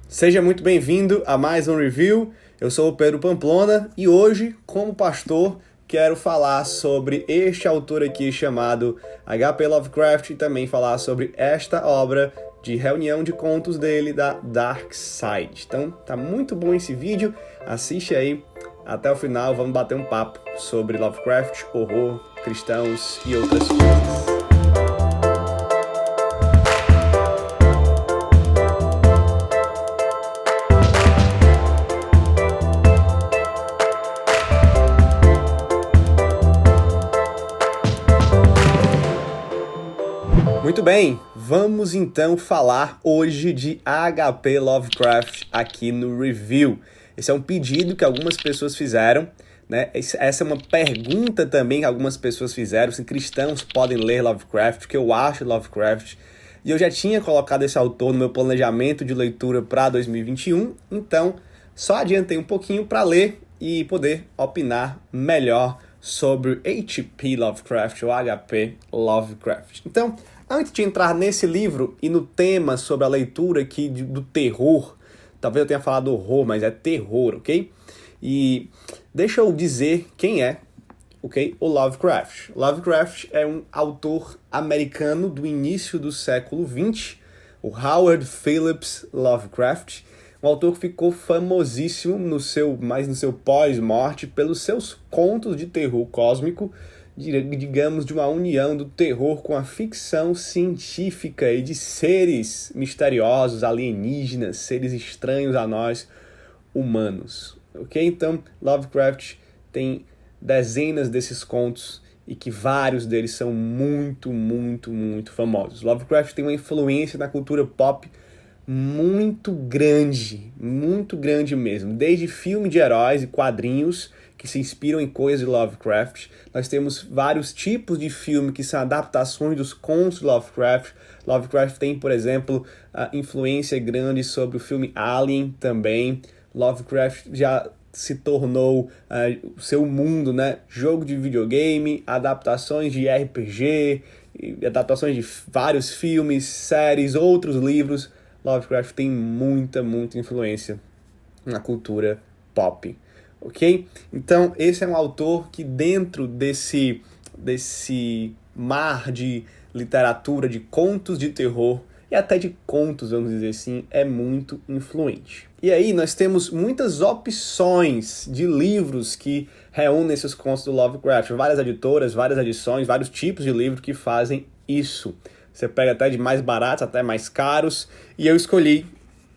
Seja muito bem-vindo a mais um review. Eu sou o Pedro Pamplona e hoje, como pastor, quero falar sobre este autor aqui chamado H.P. Lovecraft e também falar sobre esta obra de reunião de contos dele da Dark Side. Então, tá muito bom esse vídeo, assiste aí até o final, vamos bater um papo sobre Lovecraft, horror, cristãos e outras coisas. Muito bem, vamos então falar hoje de H.P. Lovecraft aqui no review. Esse é um pedido que algumas pessoas fizeram, né? Essa é uma pergunta também que algumas pessoas fizeram, se cristãos podem ler Lovecraft, o que eu acho de Lovecraft. E eu já tinha colocado esse autor no meu planejamento de leitura para 2021, então só adiantei um pouquinho para ler e poder opinar melhor sobre H.P. Lovecraft ou H.P. Lovecraft. Então, antes de entrar nesse livro e no tema sobre a leitura aqui do terror, talvez eu tenha falado horror, mas é terror, ok? E deixa eu dizer quem é, ok? O Lovecraft. Lovecraft é um autor americano do início do século XX, o Howard Phillips Lovecraft, um autor que ficou famosíssimo no seu pós-morte pelos seus contos de terror cósmico, digamos, de uma união do terror com a ficção científica e de seres misteriosos, alienígenas, seres estranhos a nós, humanos. Ok? Então, Lovecraft tem dezenas desses contos e que vários deles são muito famosos. Lovecraft tem uma influência na cultura pop muito grande mesmo. Desde filme de heróis e quadrinhos que se inspiram em coisas de Lovecraft. Nós temos vários tipos de filme que são adaptações dos contos de Lovecraft. Lovecraft tem, por exemplo, a influência grande sobre o filme Alien também. Lovecraft já se tornou o seu mundo, né? Jogo de videogame, adaptações de RPG, adaptações de vários filmes, séries, outros livros. Lovecraft tem muita influência na cultura pop. Ok? Então, esse é um autor que dentro desse mar de literatura, de contos de terror, e até de contos, vamos dizer assim, é muito influente. E aí nós temos muitas opções de livros que reúnem esses contos do Lovecraft. Várias editoras, várias edições, vários tipos de livros que fazem isso. Você pega até de mais baratos até mais caros. E eu escolhi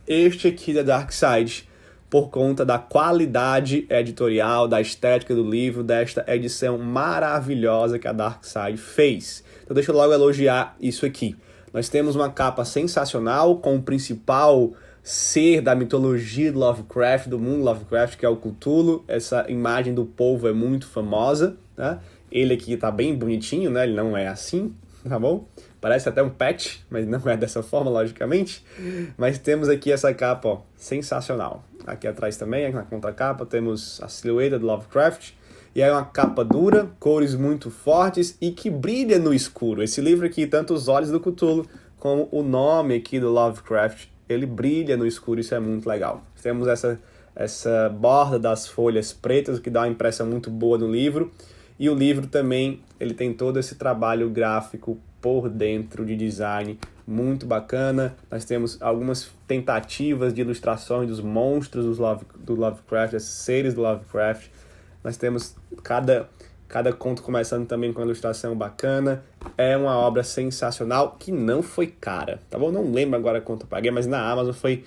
este aqui da Dark Side por conta da qualidade editorial, da estética do livro, desta edição maravilhosa que a Dark Side fez. Então deixa eu logo elogiar isso aqui. Nós temos uma capa sensacional com o principal ser da mitologia de Lovecraft, do mundo Lovecraft, que é o Cthulhu. Essa imagem do polvo é muito famosa, tá? Ele aqui tá bem bonitinho, né? Ele não é assim, tá bom? Parece até um pet, mas não é dessa forma, logicamente. Mas temos aqui essa capa, ó, sensacional. Aqui atrás também, na contracapa, temos a silhueta do Lovecraft. E aí uma capa dura, cores muito fortes e que brilha no escuro. Esse livro aqui, tanto os olhos do Cthulhu, como o nome aqui do Lovecraft, ele brilha no escuro, isso é muito legal. Temos essa borda das folhas pretas, que dá uma impressão muito boa no livro. E o livro também, ele tem todo esse trabalho gráfico por dentro de design muito bacana. Nós temos algumas tentativas de ilustrações dos monstros do Lovecraft, esses seres do Lovecraft. Nós temos cada conto começando também com uma ilustração bacana. É uma obra sensacional que não foi cara, tá bom? Não lembro agora quanto eu paguei, mas na Amazon foi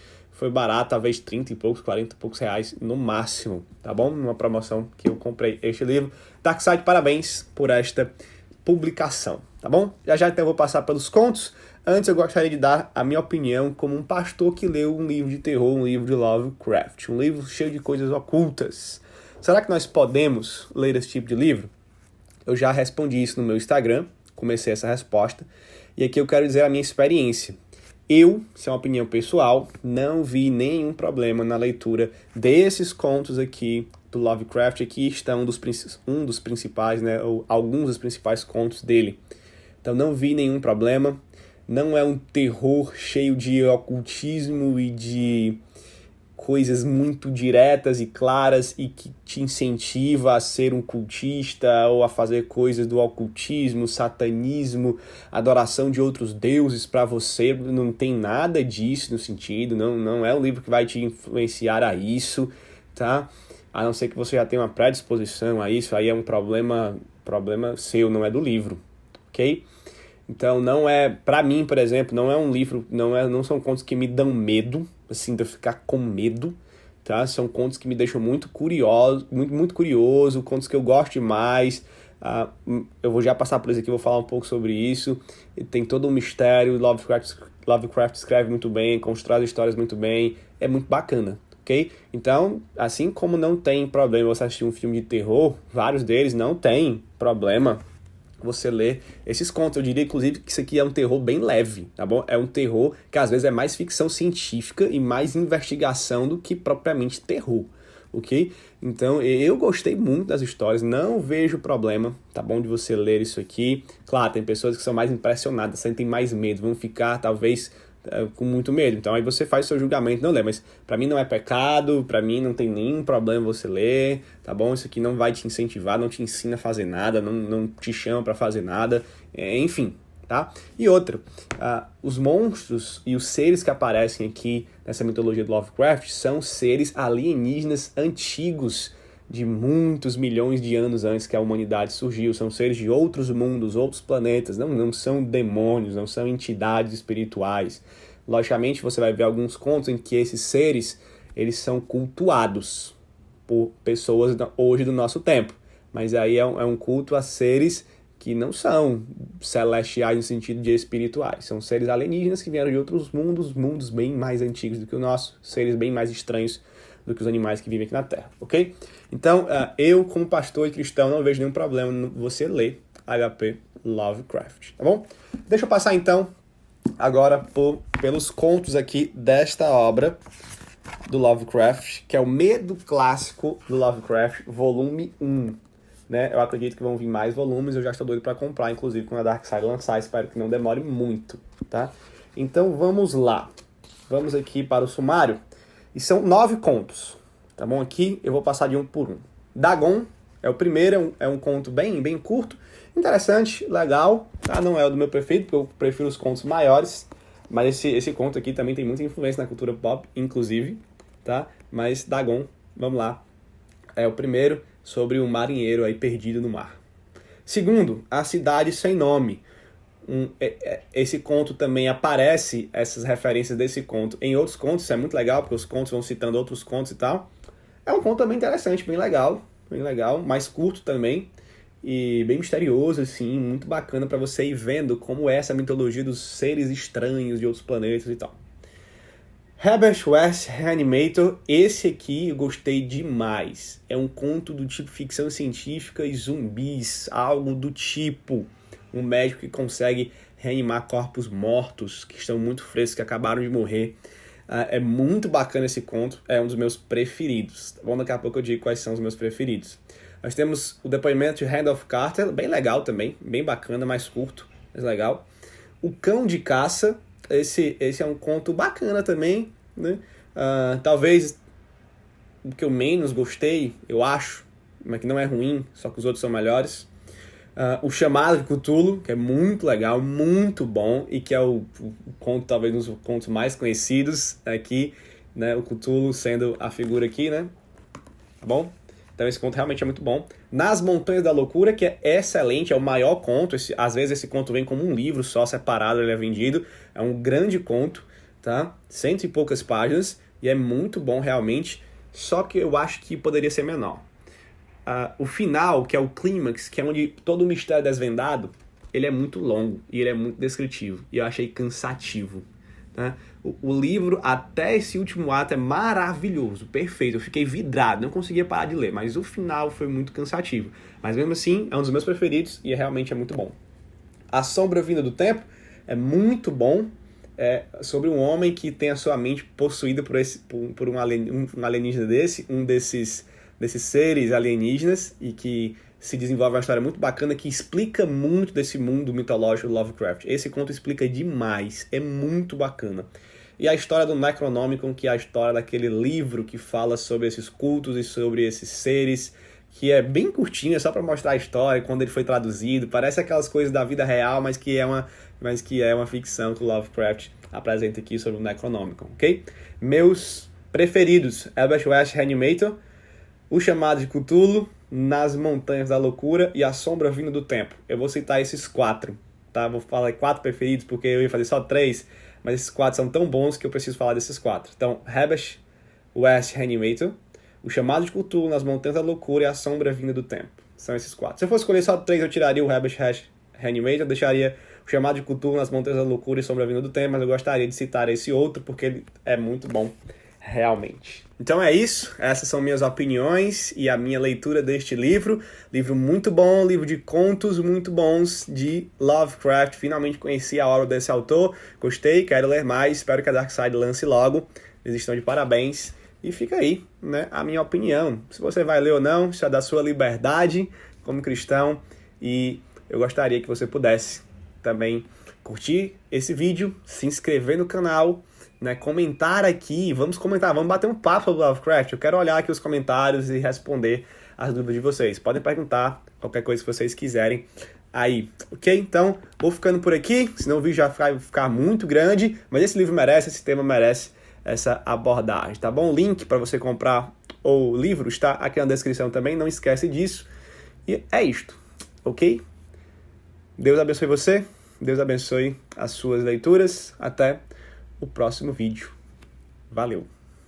barato, talvez 30 e poucos, 40 e poucos reais no máximo, tá bom? Numa promoção que eu comprei este livro. Darkside, parabéns por esta publicação, tá bom? Já então eu vou passar pelos contos. Antes eu gostaria de dar a minha opinião como um pastor que leu um livro de terror, um livro de Lovecraft, um livro cheio de coisas ocultas. Será que nós podemos ler esse tipo de livro? Eu já respondi isso no meu Instagram, comecei essa resposta, e aqui eu quero dizer a minha experiência. Eu, se é uma opinião pessoal, não vi nenhum problema na leitura desses contos aqui do Lovecraft. Aqui está um dos principais, né, ou alguns dos principais contos dele. Então não vi nenhum problema. Não é um terror cheio de ocultismo e de coisas muito diretas e claras e que te incentiva a ser um cultista ou a fazer coisas do ocultismo, satanismo, adoração de outros deuses para você. Não tem nada disso no sentido, não é um livro que vai te influenciar a isso, tá? A não ser que você já tenha uma predisposição a isso, aí é um problema seu, não é do livro, ok? Então não é, para mim, por exemplo, não é um livro, não são contos que me dão medo, assim, de eu ficar com medo, tá? São contos que me deixam muito curioso, muito curioso, contos que eu gosto demais. Eu vou já passar por isso aqui, vou falar um pouco sobre isso. Tem todo um mistério, Lovecraft escreve muito bem, constrói as histórias muito bem, é muito bacana, ok? Então, assim como não tem problema você assistir um filme de terror, vários deles não tem problema você ler esses contos. Eu diria, inclusive, que isso aqui é um terror bem leve, tá bom? É um terror que, às vezes, é mais ficção científica e mais investigação do que propriamente terror, ok? Então, eu gostei muito das histórias, não vejo problema, tá bom, de você ler isso aqui. Claro, tem pessoas que são mais impressionadas, sentem mais medo, vão ficar, talvez, com muito medo. Então aí você faz o seu julgamento, não lê, mas pra mim não é pecado, pra mim não tem nenhum problema você ler, tá bom? Isso aqui não vai te incentivar, não te ensina a fazer nada, não te chama pra fazer nada, enfim, tá? E outra, os monstros e os seres que aparecem aqui nessa mitologia do Lovecraft são seres alienígenas antigos, de muitos milhões de anos antes que a humanidade surgiu. São seres de outros mundos, outros planetas, não são demônios, não são entidades espirituais. Logicamente, você vai ver alguns contos em que esses seres eles são cultuados por pessoas hoje do nosso tempo. Mas aí é um culto a seres que não são celestiais no sentido de espirituais. São seres alienígenas que vieram de outros mundos bem mais antigos do que o nosso, seres bem mais estranhos do que os animais que vivem aqui na Terra, ok? Então, eu, como pastor e cristão, não vejo nenhum problema em você ler H.P. Lovecraft, tá bom? Deixa eu passar, então, agora pelos contos aqui desta obra do Lovecraft, que é o Medo Clássico do Lovecraft, volume 1. Né? Eu acredito que vão vir mais volumes, eu já estou doido para comprar, inclusive, quando a Dark Side lançar, espero que não demore muito, tá? Então, vamos lá. Vamos aqui para o sumário. E são 9 contos, tá bom? Aqui eu vou passar de um por um. Dagon é o primeiro, é um conto bem curto, interessante, legal, tá? Não é o do meu preferido, porque eu prefiro os contos maiores, mas esse conto aqui também tem muita influência na cultura pop, inclusive, tá? Mas Dagon, vamos lá, é o primeiro, sobre um marinheiro aí perdido no mar. Segundo, A Cidade Sem Nome. Esse conto também aparece, essas referências desse conto em outros contos, isso é muito legal, porque os contos vão citando outros contos e tal. É um conto também interessante, bem legal, mais curto também, e bem misterioso, assim, muito bacana para você ir vendo como é essa mitologia dos seres estranhos de outros planetas e tal. Herbert West Reanimator, esse aqui eu gostei demais. É um conto do tipo ficção científica e zumbis, algo do tipo. Um médico que consegue reanimar corpos mortos, que estão muito frescos, que acabaram de morrer. É muito bacana esse conto, é um dos meus preferidos. Tá bom? Daqui a pouco eu digo quais são os meus preferidos. Nós temos o depoimento de Randolph Carter, bem legal também, bem bacana, mais curto, mas legal. O Cão de Caça, esse é um conto bacana também, né? Talvez o que eu menos gostei, eu acho, mas que não é ruim, só que os outros são melhores. O Chamado de Cthulhu, que é muito legal, muito bom, e que é o conto, talvez, um dos contos mais conhecidos aqui, né? O Cthulhu sendo a figura aqui, né? Tá bom? Então esse conto realmente é muito bom. Nas Montanhas da Loucura, que é excelente, é o maior conto. Às vezes esse conto vem como um livro só, separado, ele é vendido. É um grande conto, tá? 100 e poucas páginas, e é muito bom realmente, só que eu acho que poderia ser menor. O final, que é o clímax, que é onde todo o mistério é desvendado, ele é muito longo e ele é muito descritivo. E eu achei cansativo. Né? O livro, até esse último ato, é maravilhoso, perfeito. Eu fiquei vidrado, não conseguia parar de ler, mas o final foi muito cansativo. Mas mesmo assim, é um dos meus preferidos e realmente é muito bom. A Sombra Vinda do Tempo é muito bom. É sobre um homem que tem a sua mente possuída por um alienígena desses seres alienígenas, e que se desenvolve uma história muito bacana que explica muito desse mundo mitológico do Lovecraft. Esse conto explica demais, é muito bacana. e a história do Necronomicon, que é a história daquele livro que fala sobre esses cultos e sobre esses seres, que é bem curtinho, é só para mostrar a história, quando ele foi traduzido, parece aquelas coisas da vida real, mas que é uma ficção que o Lovecraft apresenta aqui sobre o Necronomicon, ok? Meus preferidos: Herbert West Reanimator, O Chamado de Cthulhu, Nas Montanhas da Loucura e A Sombra Vindo do Tempo. Eu vou citar esses 4, tá? Vou falar 4 preferidos porque eu ia fazer só 3, mas esses 4 são tão bons que eu preciso falar desses 4. Então, Herbert West Reanimator, O Chamado de Cthulhu, Nas Montanhas da Loucura e A Sombra Vinda do Tempo. São esses 4. Se eu fosse escolher só 3, eu tiraria o Herbert West Reanimator, deixaria O Chamado de Cthulhu, Nas Montanhas da Loucura e Sombra Vinda do Tempo, mas eu gostaria de citar esse outro porque ele é muito bom, realmente. Então é isso, essas são minhas opiniões e a minha leitura deste livro. Livro muito bom, livro de contos muito bons de Lovecraft. Finalmente conheci a obra desse autor, gostei, quero ler mais, espero que a Darkside lance logo. Eles estão de parabéns. E fica aí, né, a minha opinião. Se você vai ler ou não, isso é da sua liberdade como cristão. E eu gostaria que você pudesse também curtir esse vídeo, se inscrever no canal, né, comentar aqui, vamos comentar, vamos bater um papo sobre Lovecraft. Eu quero olhar aqui os comentários e responder as dúvidas de vocês. Podem perguntar qualquer coisa que vocês quiserem aí, ok? Então, vou ficando por aqui, senão o vídeo já vai ficar muito grande, mas esse livro merece, esse tema merece essa abordagem, tá bom? O link para você comprar o livro está aqui na descrição também, não esquece disso. E é isto, ok? Deus abençoe você, Deus abençoe as suas leituras. Até o próximo vídeo. Valeu!